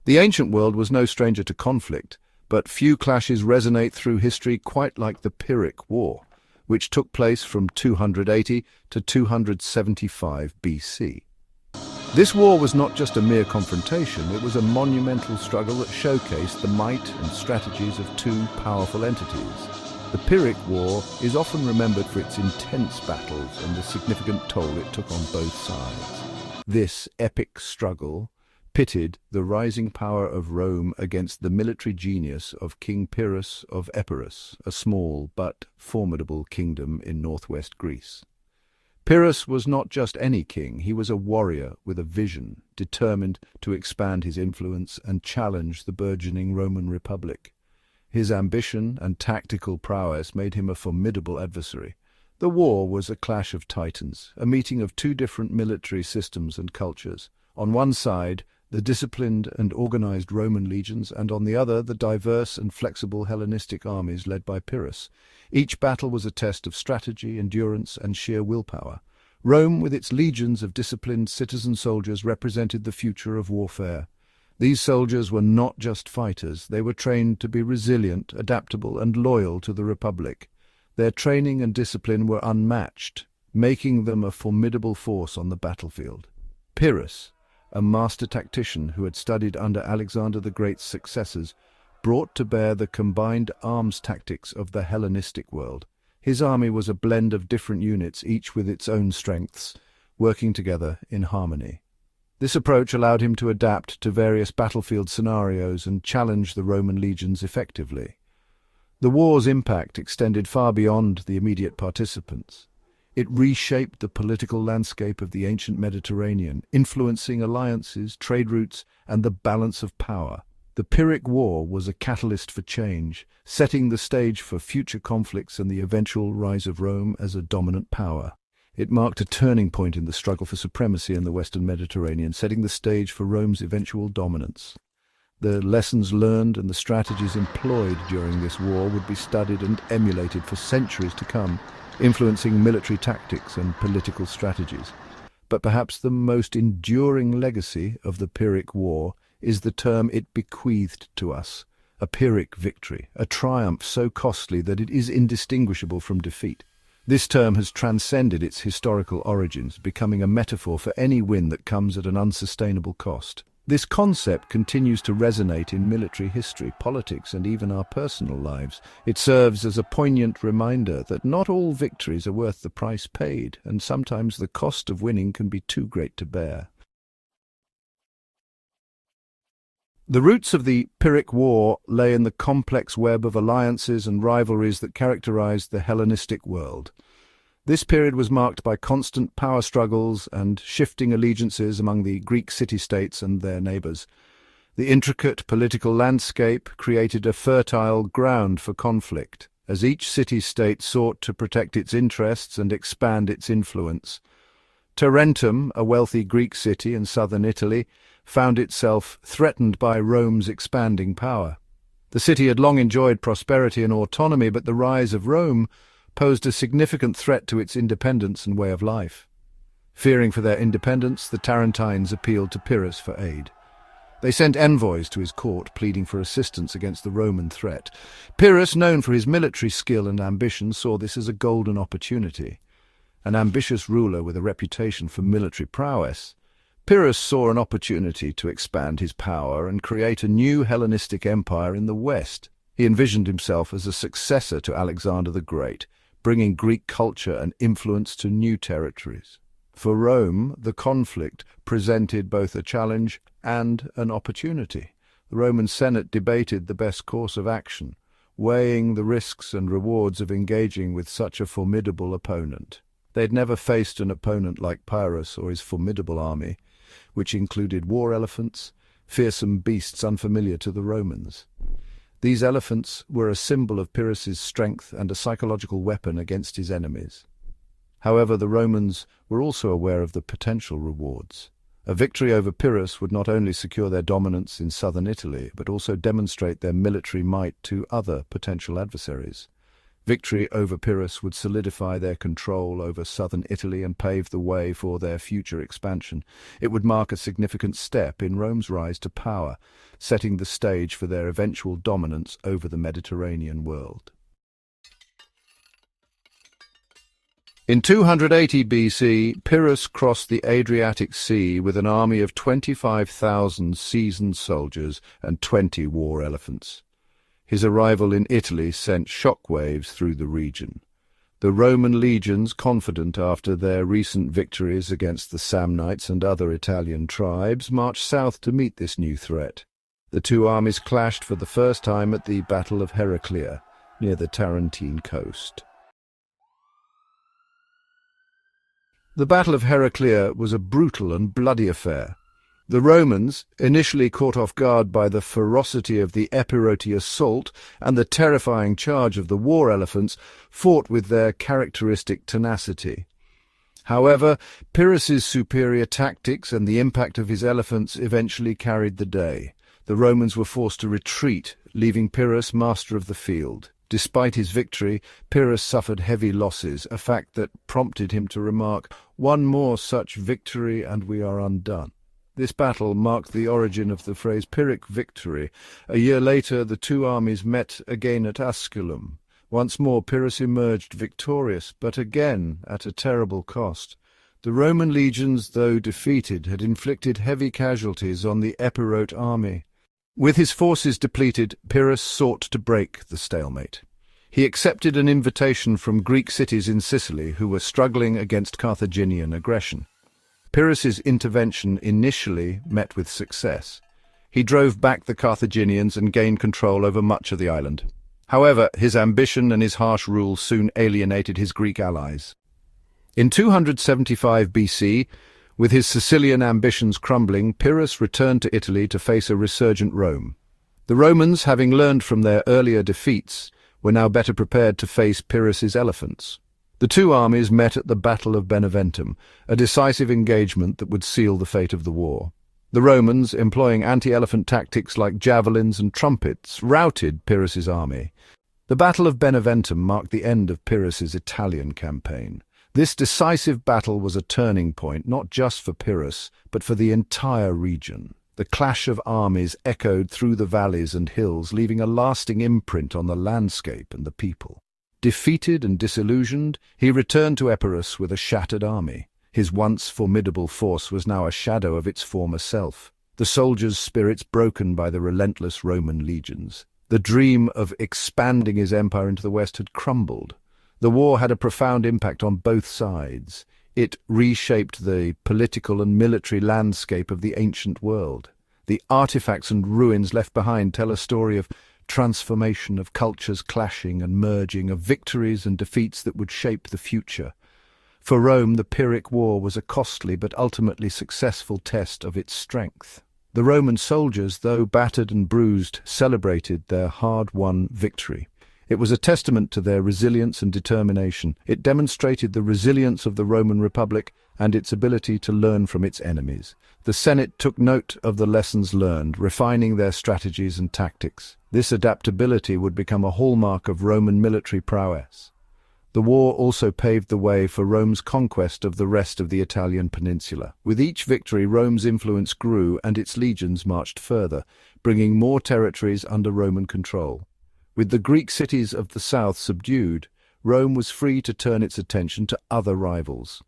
The ancient world was no stranger to conflict, but few clashes resonate through history quite like the Pyrrhic War, which took place from 280 to 275 BC. This war was not just a mere confrontation, it was a monumental struggle that showcased the might and strategies of two powerful entities. The Pyrrhic War is often remembered for its intense battles and the significant toll it took on both sides. This epic struggle pitted the rising power of Rome against the military genius of King Pyrrhus of Epirus, a small but formidable kingdom in northwest Greece. Pyrrhus was not just any king, he was a warrior with a vision, determined to expand his influence and challenge the burgeoning Roman Republic. His ambition and tactical prowess made him a formidable adversary. The war was a clash of titans, a meeting of two different military systems and cultures. On one side, the disciplined and organized Roman legions, and on the other, the diverse and flexible Hellenistic armies led by Pyrrhus. Each battle was a test of strategy, endurance, and sheer willpower. Rome, with its legions of disciplined citizen soldiers, represented the future of warfare. These soldiers were not just fighters, they were trained to be resilient, adaptable, and loyal to the Republic. Their training and discipline were unmatched, making them a formidable force on the battlefield. Pyrrhus, a master tactician who had studied under Alexander the Great's successors, brought to bear the combined arms tactics of the Hellenistic world. His army was a blend of different units, each with its own strengths, working together in harmony. This approach allowed him to adapt to various battlefield scenarios and challenge the Roman legions effectively. The war's impact extended far beyond the immediate participants. It reshaped the political landscape of the ancient Mediterranean, influencing alliances, trade routes, and the balance of power. The Pyrrhic War was a catalyst for change, setting the stage for future conflicts and the eventual rise of Rome as a dominant power. It marked a turning point in the struggle for supremacy in the Western Mediterranean, setting the stage for Rome's eventual dominance. The lessons learned and the strategies employed during this war would be studied and emulated for centuries to come, influencing military tactics and political strategies. But perhaps the most enduring legacy of the Pyrrhic War is the term it bequeathed to us, a Pyrrhic victory, a triumph so costly that it is indistinguishable from defeat. This term has transcended its historical origins, becoming a metaphor for any win that comes at an unsustainable cost. This concept continues to resonate in military history, politics, and even our personal lives. It serves as a poignant reminder that not all victories are worth the price paid, and sometimes the cost of winning can be too great to bear. The roots of the Pyrrhic War lay in the complex web of alliances and rivalries that characterized the Hellenistic world. This period was marked by constant power struggles and shifting allegiances among the Greek city-states and their neighbors. The intricate political landscape created a fertile ground for conflict, as each city-state sought to protect its interests and expand its influence. Tarentum, a wealthy Greek city in southern Italy, found itself threatened by Rome's expanding power. The city had long enjoyed prosperity and autonomy, but the rise of Rome posed a significant threat to its independence and way of life. Fearing for their independence, the Tarentines appealed to Pyrrhus for aid. They sent envoys to his court, pleading for assistance against the Roman threat. Pyrrhus, known for his military skill and ambition, saw this as a golden opportunity. An ambitious ruler with a reputation for military prowess, Pyrrhus saw an opportunity to expand his power and create a new Hellenistic empire in the West. He envisioned himself as a successor to Alexander the Great, bringing Greek culture and influence to new territories. For Rome, the conflict presented both a challenge and an opportunity. The Roman Senate debated the best course of action, weighing the risks and rewards of engaging with such a formidable opponent. They had never faced an opponent like Pyrrhus or his formidable army, which included war elephants, fearsome beasts unfamiliar to the Romans. These elephants were a symbol of Pyrrhus's strength and a psychological weapon against his enemies. However, the Romans were also aware of the potential rewards. A victory over Pyrrhus would not only secure their dominance in southern Italy, but also demonstrate their military might to other potential adversaries. Victory over Pyrrhus would solidify their control over southern Italy and pave the way for their future expansion. It would mark a significant step in Rome's rise to power, setting the stage for their eventual dominance over the Mediterranean world. In 280 BC, Pyrrhus crossed the Adriatic Sea with an army of 25,000 seasoned soldiers and 20 war elephants. His arrival in Italy sent shockwaves through the region. The Roman legions, confident after their recent victories against the Samnites and other Italian tribes, marched south to meet this new threat. The two armies clashed for the first time at the Battle of Heraclea, near the Tarentine coast. The Battle of Heraclea was a brutal and bloody affair. The Romans, initially caught off guard by the ferocity of the Epirote assault and the terrifying charge of the war elephants, fought with their characteristic tenacity. However, Pyrrhus's superior tactics and the impact of his elephants eventually carried the day. The Romans were forced to retreat, leaving Pyrrhus master of the field. Despite his victory, Pyrrhus suffered heavy losses, a fact that prompted him to remark, "One more such victory and we are undone." This battle marked the origin of the phrase Pyrrhic victory. A year later, the two armies met again at Asculum. Once more, Pyrrhus emerged victorious, but again at a terrible cost. The Roman legions, though defeated, had inflicted heavy casualties on the Epirote army. With his forces depleted, Pyrrhus sought to break the stalemate. He accepted an invitation from Greek cities in Sicily who were struggling against Carthaginian aggression. Pyrrhus's intervention initially met with success. He drove back the Carthaginians and gained control over much of the island. However, his ambition and his harsh rule soon alienated his Greek allies. In 275 BC, with his Sicilian ambitions crumbling, Pyrrhus returned to Italy to face a resurgent Rome. The Romans, having learned from their earlier defeats, were now better prepared to face Pyrrhus's elephants. The two armies met at the Battle of Beneventum, a decisive engagement that would seal the fate of the war. The Romans, employing anti-elephant tactics like javelins and trumpets, routed Pyrrhus's army. The Battle of Beneventum marked the end of Pyrrhus's Italian campaign. This decisive battle was a turning point, not just for Pyrrhus, but for the entire region. The clash of armies echoed through the valleys and hills, leaving a lasting imprint on the landscape and the people. Defeated and disillusioned, he returned to Epirus with a shattered army. His once formidable force was now a shadow of its former self, the soldiers' spirits broken by the relentless Roman legions. The dream of expanding his empire into the west had crumbled. The war had a profound impact on both sides. It reshaped the political and military landscape of the ancient world. The artifacts and ruins left behind tell a story of transformation, of cultures clashing and merging, of victories and defeats that would shape the future. For Rome, the Pyrrhic War was a costly but ultimately successful test of its strength. The Roman soldiers, though battered and bruised, celebrated their hard-won victory. It was a testament to their resilience and determination. It demonstrated the resilience of the Roman Republic and its ability to learn from its enemies. The Senate took note of the lessons learned, refining their strategies and tactics. This adaptability would become a hallmark of Roman military prowess. The war also paved the way for Rome's conquest of the rest of the Italian peninsula. With each victory, Rome's influence grew and its legions marched further, bringing more territories under Roman control. With the Greek cities of the south subdued, Rome was free to turn its attention to other rivals.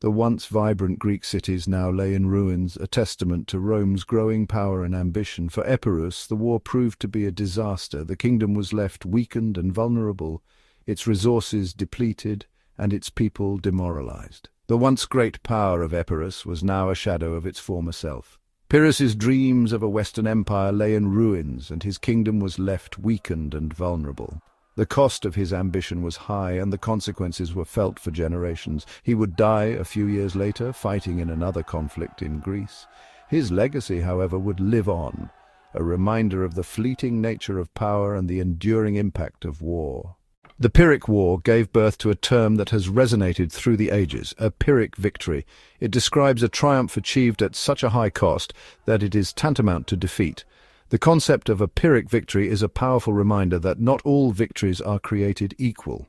The once vibrant Greek cities now lay in ruins, a testament to Rome's growing power and ambition. For Epirus, the war proved to be a disaster. The kingdom was left weakened and vulnerable, its resources depleted, and its people demoralized. The once great power of Epirus was now a shadow of its former self. Pyrrhus's dreams of a Western empire lay in ruins, and his kingdom was left weakened and vulnerable. The cost of his ambition was high, and the consequences were felt for generations. He would die a few years later, fighting in another conflict in Greece. His legacy, however, would live on, a reminder of the fleeting nature of power and the enduring impact of war. The Pyrrhic War gave birth to a term that has resonated through the ages, a Pyrrhic victory. It describes a triumph achieved at such a high cost that it is tantamount to defeat. The concept of a Pyrrhic victory is a powerful reminder that not all victories are created equal.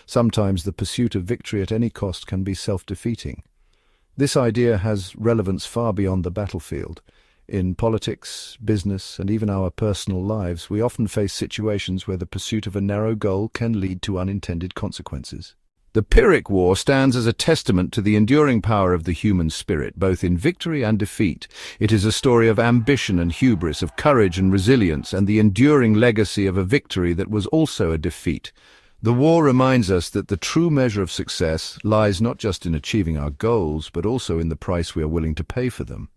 Sometimes the pursuit of victory at any cost can be self-defeating. This idea has relevance far beyond the battlefield. In politics, business, and even our personal lives, we often face situations where the pursuit of a narrow goal can lead to unintended consequences. The Pyrrhic War stands as a testament to the enduring power of the human spirit, both in victory and defeat. It is a story of ambition and hubris, of courage and resilience, and the enduring legacy of a victory that was also a defeat. The war reminds us that the true measure of success lies not just in achieving our goals, but also in the price we are willing to pay for them.